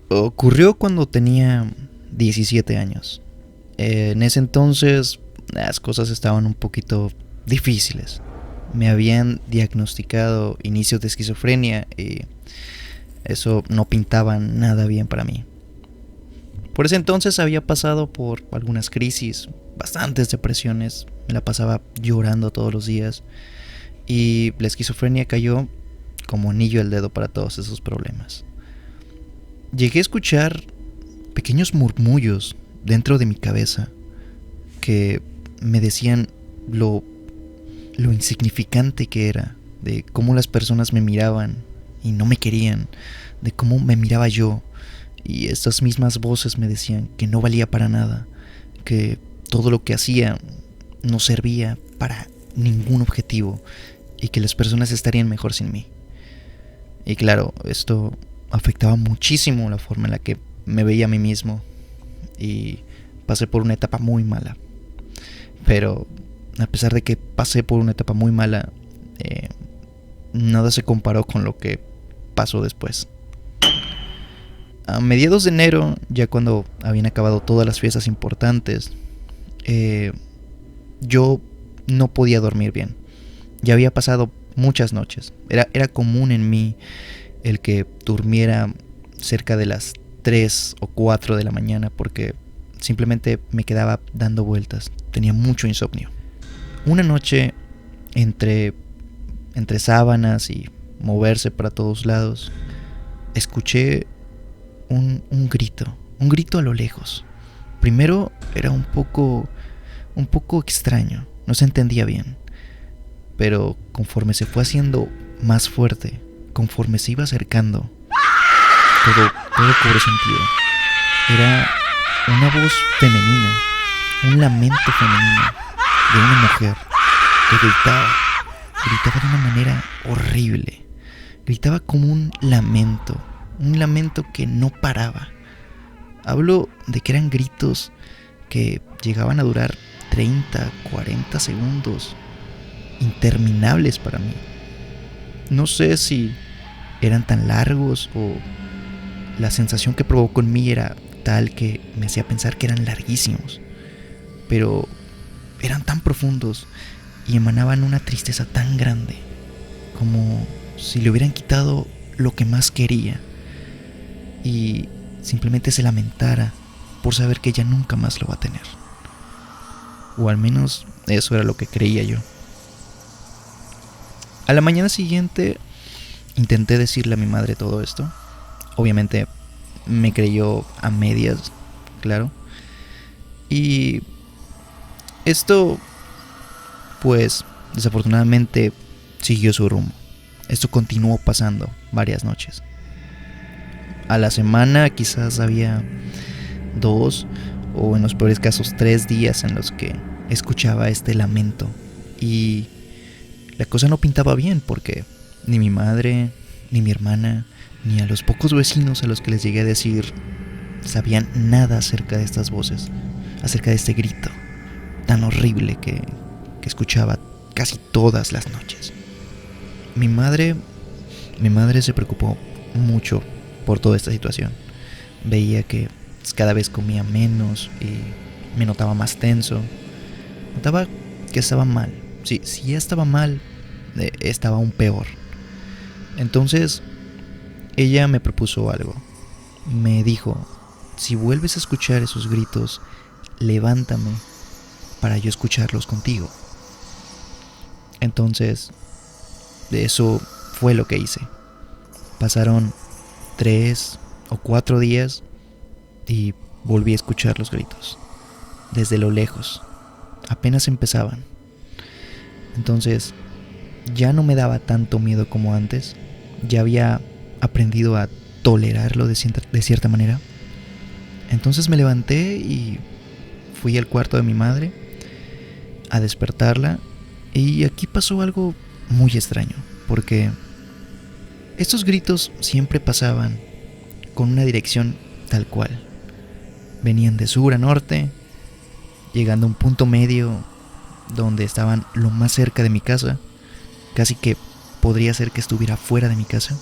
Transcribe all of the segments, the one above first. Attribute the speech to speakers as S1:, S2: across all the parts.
S1: Ocurrió cuando tenía 17 años. En ese entonces las cosas estaban un poquito difíciles. Me habían diagnosticado inicios de esquizofrenia y eso no pintaba nada bien para mí. Por ese entonces había pasado por algunas crisis, bastantes depresiones, me la pasaba llorando todos los días y la esquizofrenia cayó como anillo al dedo para todos esos problemas. Llegué a escuchar pequeños murmullos dentro de mi cabeza que me decían lo insignificante que era, de cómo las personas me miraban y no me querían, de cómo me miraba yo. Y estas mismas voces me decían que no valía para nada, que todo lo que hacía no servía para ningún objetivo y que las personas estarían mejor sin mí. Y claro, esto afectaba muchísimo la forma en la que me veía a mí mismo y pasé por una etapa muy mala. Pero a pesar de que pasé por una etapa muy mala, nada se comparó con lo que pasó después. A mediados de enero, ya cuando habían acabado todas las fiestas importantes, yo no podía dormir bien. Ya había pasado muchas noches. Era común en mí el que durmiera cerca de las 3 o 4 de la mañana porque simplemente me quedaba dando vueltas. Tenía mucho insomnio. Una noche, entre sábanas y moverse para todos lados, escuché un grito a lo lejos. Primero era un poco extraño, no se entendía bien, pero conforme se fue haciendo más fuerte, conforme se iba acercando, todo cobró sentido. Era una voz femenina, un lamento femenino de una mujer que gritaba de una manera horrible, gritaba como un lamento que no paraba. Hablo de que eran gritos que llegaban a durar 30, 40 segundos, interminables para mí. No sé si eran tan largos o la sensación que provocó en mí era tal que me hacía pensar que eran larguísimos, pero eran tan profundos y emanaban una tristeza tan grande, como si le hubieran quitado lo que más quería y simplemente se lamentara por saber que ella nunca más lo va a tener. O al menos eso era lo que creía yo. A la mañana siguiente intenté decirle a mi madre todo esto. Obviamente me creyó a medias, claro. Y esto, pues, desafortunadamente siguió su rumbo. Esto continuó pasando varias noches. A la semana quizás había 2 o en los peores casos 3 días en los que escuchaba este lamento. Y la cosa no pintaba bien porque ni mi madre, ni mi hermana, ni a los pocos vecinos a los que les llegué a decir sabían nada acerca de estas voces, acerca de este grito tan horrible que escuchaba casi todas las noches. Mi madre se preocupó mucho por toda esta situación. Veía que cada vez comía menos y me notaba más tenso. Notaba que estaba mal. Si ya estaba mal, estaba aún peor. Entonces, ella me propuso algo. Me dijo, si vuelves a escuchar esos gritos, levántame para yo escucharlos contigo. Entonces, de eso fue lo que hice. Pasaron 3 o 4 días y volví a escuchar los gritos. Desde lo lejos. Apenas empezaban. Entonces, ya no me daba tanto miedo como antes. Ya había aprendido a tolerarlo de cierta manera. Entonces me levanté y fui al cuarto de mi madre a despertarla. Y aquí pasó algo muy extraño, porque estos gritos siempre pasaban con una dirección tal cual. Venían de sur a norte, llegando a un punto medio donde estaban lo más cerca de mi casa. Casi que podría ser que estuviera fuera de mi casa.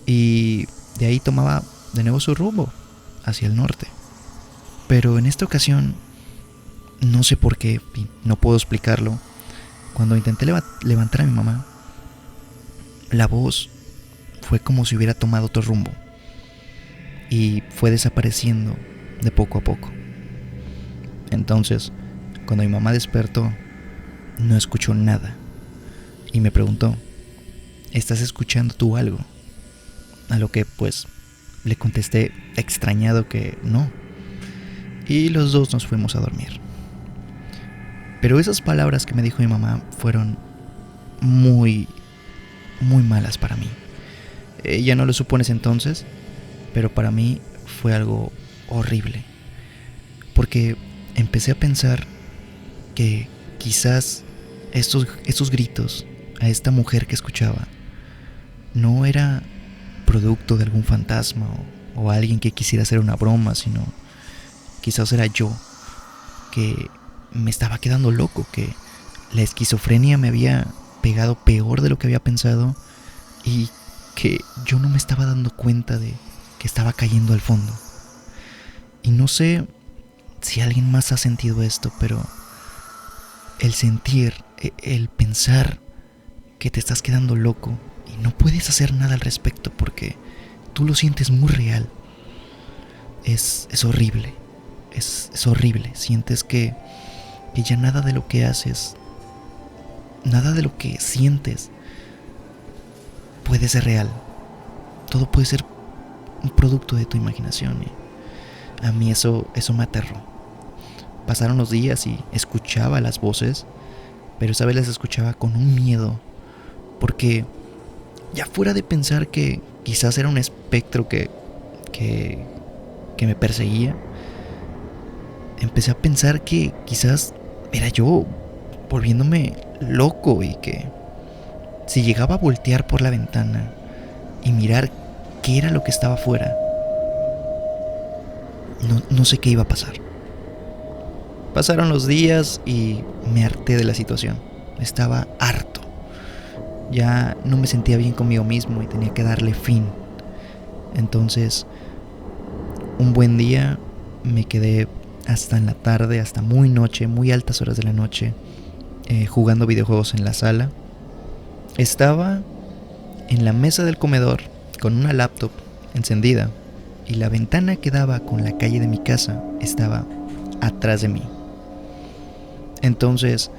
S1: Y de ahí tomaba de nuevo su rumbo hacia el norte. Pero en esta ocasión, no sé por qué, y no puedo explicarlo, cuando intenté levantar a mi mamá, la voz fue como si hubiera tomado otro rumbo y fue desapareciendo de poco a poco. Entonces, cuando mi mamá despertó, no escuchó nada y me preguntó: ¿estás escuchando tú algo? A lo que pues le contesté extrañado que no, y los dos nos fuimos a dormir. Pero esas palabras que me dijo mi mamá fueron muy, muy malas para mí. Ella no lo supo en ese entonces, pero para mí fue algo horrible, porque empecé a pensar que quizás estos gritos a esta mujer que escuchaba no era producto de algún fantasma o alguien que quisiera hacer una broma, sino quizás era yo, que me estaba quedando loco, que la esquizofrenia me había pegado peor de lo que había pensado y que yo no me estaba dando cuenta de que estaba cayendo al fondo. Y no sé si alguien más ha sentido esto, pero el sentir, el pensar que te estás quedando loco y no puedes hacer nada al respecto porque tú lo sientes muy real, es horrible. Es horrible. Sientes que ya nada de lo que haces, nada de lo que sientes puede ser real. Todo puede ser un producto de tu imaginación. Y a mí eso me aterró. Pasaron los días y escuchaba las voces, pero esa vez las escuchaba con un miedo, porque ya fuera de pensar que quizás era un espectro que me perseguía, empecé a pensar que quizás era yo volviéndome loco y que si llegaba a voltear por la ventana y mirar qué era lo que estaba afuera, no sé qué iba a pasar. Pasaron los días y me harté de la situación. Estaba harto. Ya no me sentía bien conmigo mismo y tenía que darle fin. Entonces, un buen día me quedé hasta en la tarde, hasta muy noche, muy altas horas de la noche, jugando videojuegos en la sala. Estaba en la mesa del comedor con una laptop encendida y la ventana que daba con la calle de mi casa estaba atrás de mí. Entonces,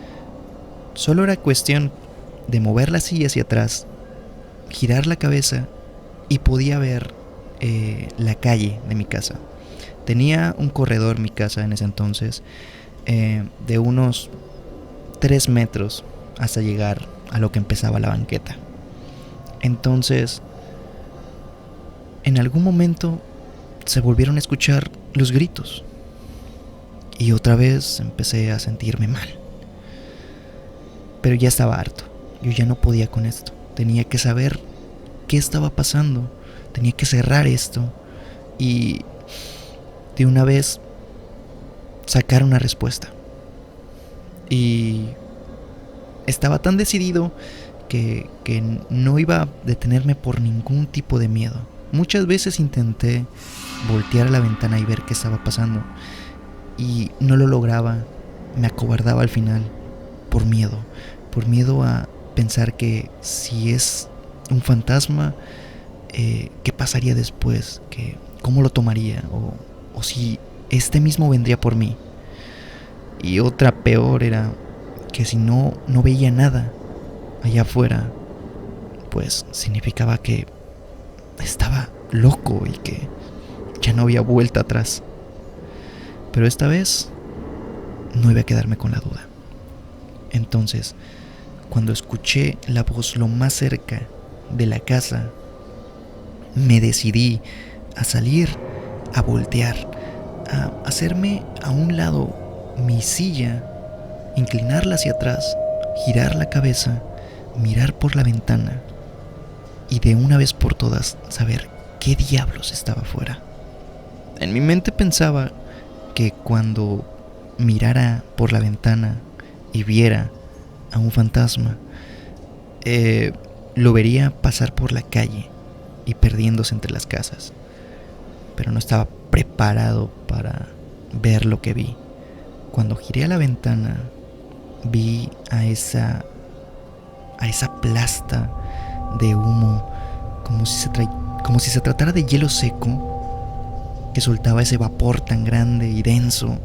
S1: solo era cuestión de mover la silla hacia atrás, girar la cabeza y podía ver la calle de mi casa. Tenía un corredor mi casa en ese entonces de unos 3 metros hasta llegar a lo que empezaba la banqueta. Entonces, en algún momento se volvieron a escuchar los gritos y otra vez empecé a sentirme mal. Pero ya estaba harto. Yo ya no podía con esto. Tenía que saber qué estaba pasando. Tenía que cerrar esto y de una vez sacar una respuesta. Y estaba tan decidido que no iba a detenerme por ningún tipo de miedo. Muchas veces intenté voltear a la ventana y ver qué estaba pasando y no lo lograba. Me acobardaba al final por miedo a pensar que si es un fantasma, ¿qué pasaría después? ¿Cómo lo tomaría? O si este mismo vendría por mí. Y otra peor era que si no veía nada allá afuera, pues significaba que estaba loco y que ya no había vuelta atrás. Pero esta vez no iba a quedarme con la duda. Entonces, cuando escuché la voz lo más cerca de la casa, me decidí a salir, a voltear, a hacerme a un lado mi silla, inclinarla hacia atrás, girar la cabeza, mirar por la ventana y de una vez por todas saber qué diablos estaba afuera. En mi mente pensaba que cuando mirara por la ventana y viera a un fantasma, lo vería pasar por la calle y perdiéndose entre las casas. pero no estaba preparado para ver lo que vi. Cuando giré a la ventana, vi a esa plasta de humo, como si se tratara de hielo seco, que soltaba ese vapor tan grande y denso.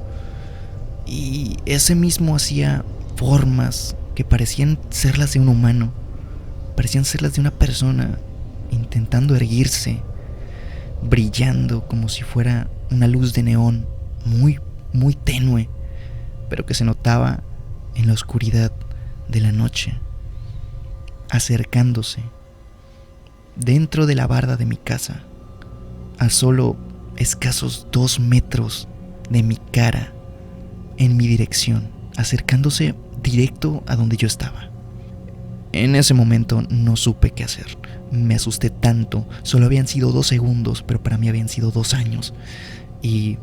S1: Y ese mismo hacía formas que parecían ser las de un humano, parecían ser las de una persona intentando erguirse, brillando como si fuera una luz de neón muy, muy tenue, pero que se notaba en la oscuridad de la noche, acercándose dentro de la barda de mi casa, a solo escasos 2 metros de mi cara, en mi dirección, acercándose directo a donde yo estaba. En ese momento no supe qué hacer. Me asusté tanto. Solo habían sido 2 segundos, pero para mí habían sido 2 años. Y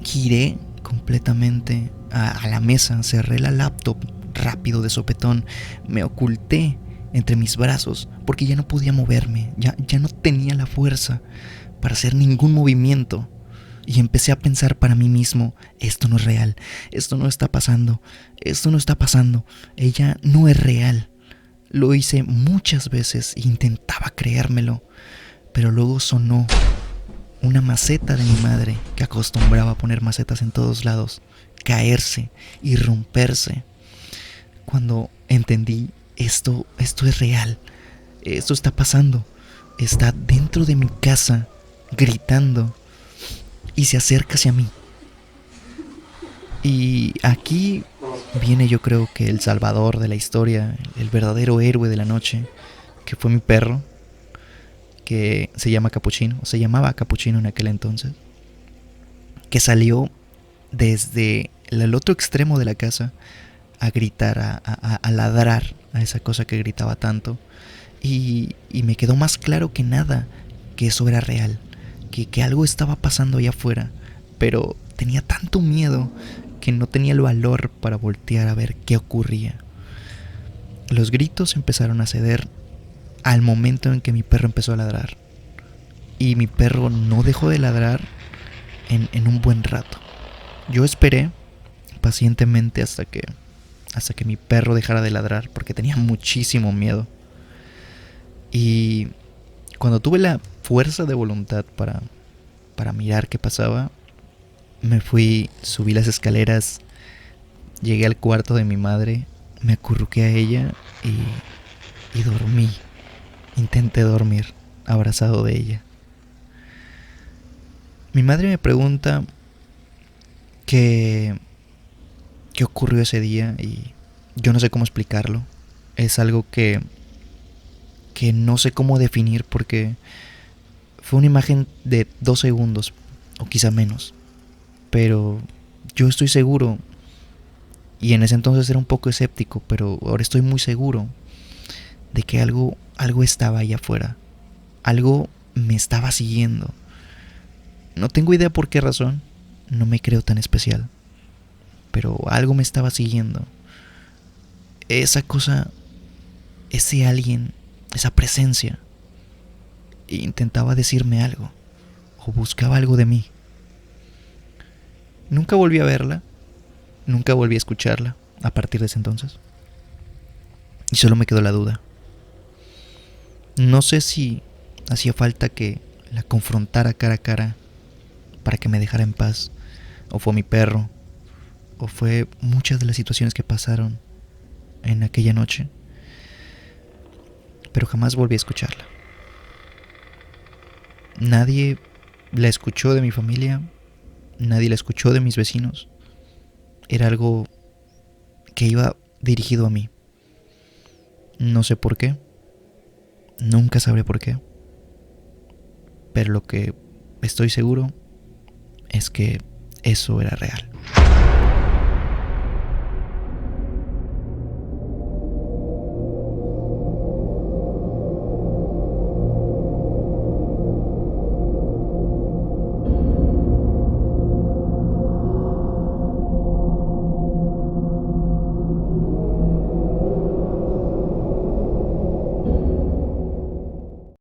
S1: giré completamente a la mesa, cerré la laptop rápido de sopetón, me oculté entre mis brazos porque ya no podía moverme, ya no tenía la fuerza para hacer ningún movimiento. Y empecé a pensar para mí mismo: esto no es real, esto no está pasando, esto no está pasando, ella no es real. Lo hice muchas veces e intentaba creérmelo, pero luego sonó una maceta de mi madre, que acostumbraba a poner macetas en todos lados, caerse y romperse. Cuando entendí: esto es real, esto está pasando, está dentro de mi casa, gritando, y se acerca hacia mí. Y aquí viene, yo creo que el salvador de la historia, el verdadero héroe de la noche, que fue mi perro, que se llama Capuchino, o se llamaba Capuchino en aquel entonces, que salió desde el otro extremo de la casa a gritar, a ladrar a esa cosa que gritaba tanto. Y me quedó más claro que nada que eso era real, que algo estaba pasando allá afuera, pero tenía tanto miedo que no tenía el valor para voltear a ver qué ocurría. Los gritos empezaron a ceder al momento en que mi perro empezó a ladrar. Y mi perro no dejó de ladrar en un buen rato. Yo esperé pacientemente hasta que mi perro dejara de ladrar, porque tenía muchísimo miedo. Y cuando tuve la fuerza de voluntad para mirar qué pasaba, me fui, subí las escaleras, llegué al cuarto de mi madre, me acurruqué a ella y dormí. Intenté dormir abrazado de ella. Mi madre me pregunta qué ocurrió ese día, y yo no sé cómo explicarlo. Es algo que no sé cómo definir, porque fue una imagen de 2 segundos o quizá menos, pero yo estoy seguro, y en ese entonces era un poco escéptico, pero ahora estoy muy seguro de que algo estaba allá afuera, algo me estaba siguiendo. No tengo idea por qué razón, no me creo tan especial, pero algo me estaba siguiendo. Esa cosa, ese alguien, esa presencia, intentaba decirme algo, o buscaba algo de mí. Nunca volví a verla, nunca volví a escucharla a partir de ese entonces. Y solo me quedó la duda. No sé si hacía falta que la confrontara cara a cara para que me dejara en paz, o fue mi perro, o fue muchas de las situaciones que pasaron en aquella noche, pero jamás volví a escucharla. Nadie la escuchó de mi familia, nadie la escuchó de mis vecinos. Era algo que iba dirigido a mí. No sé por qué, nunca sabré por qué, pero lo que estoy seguro es que eso era real.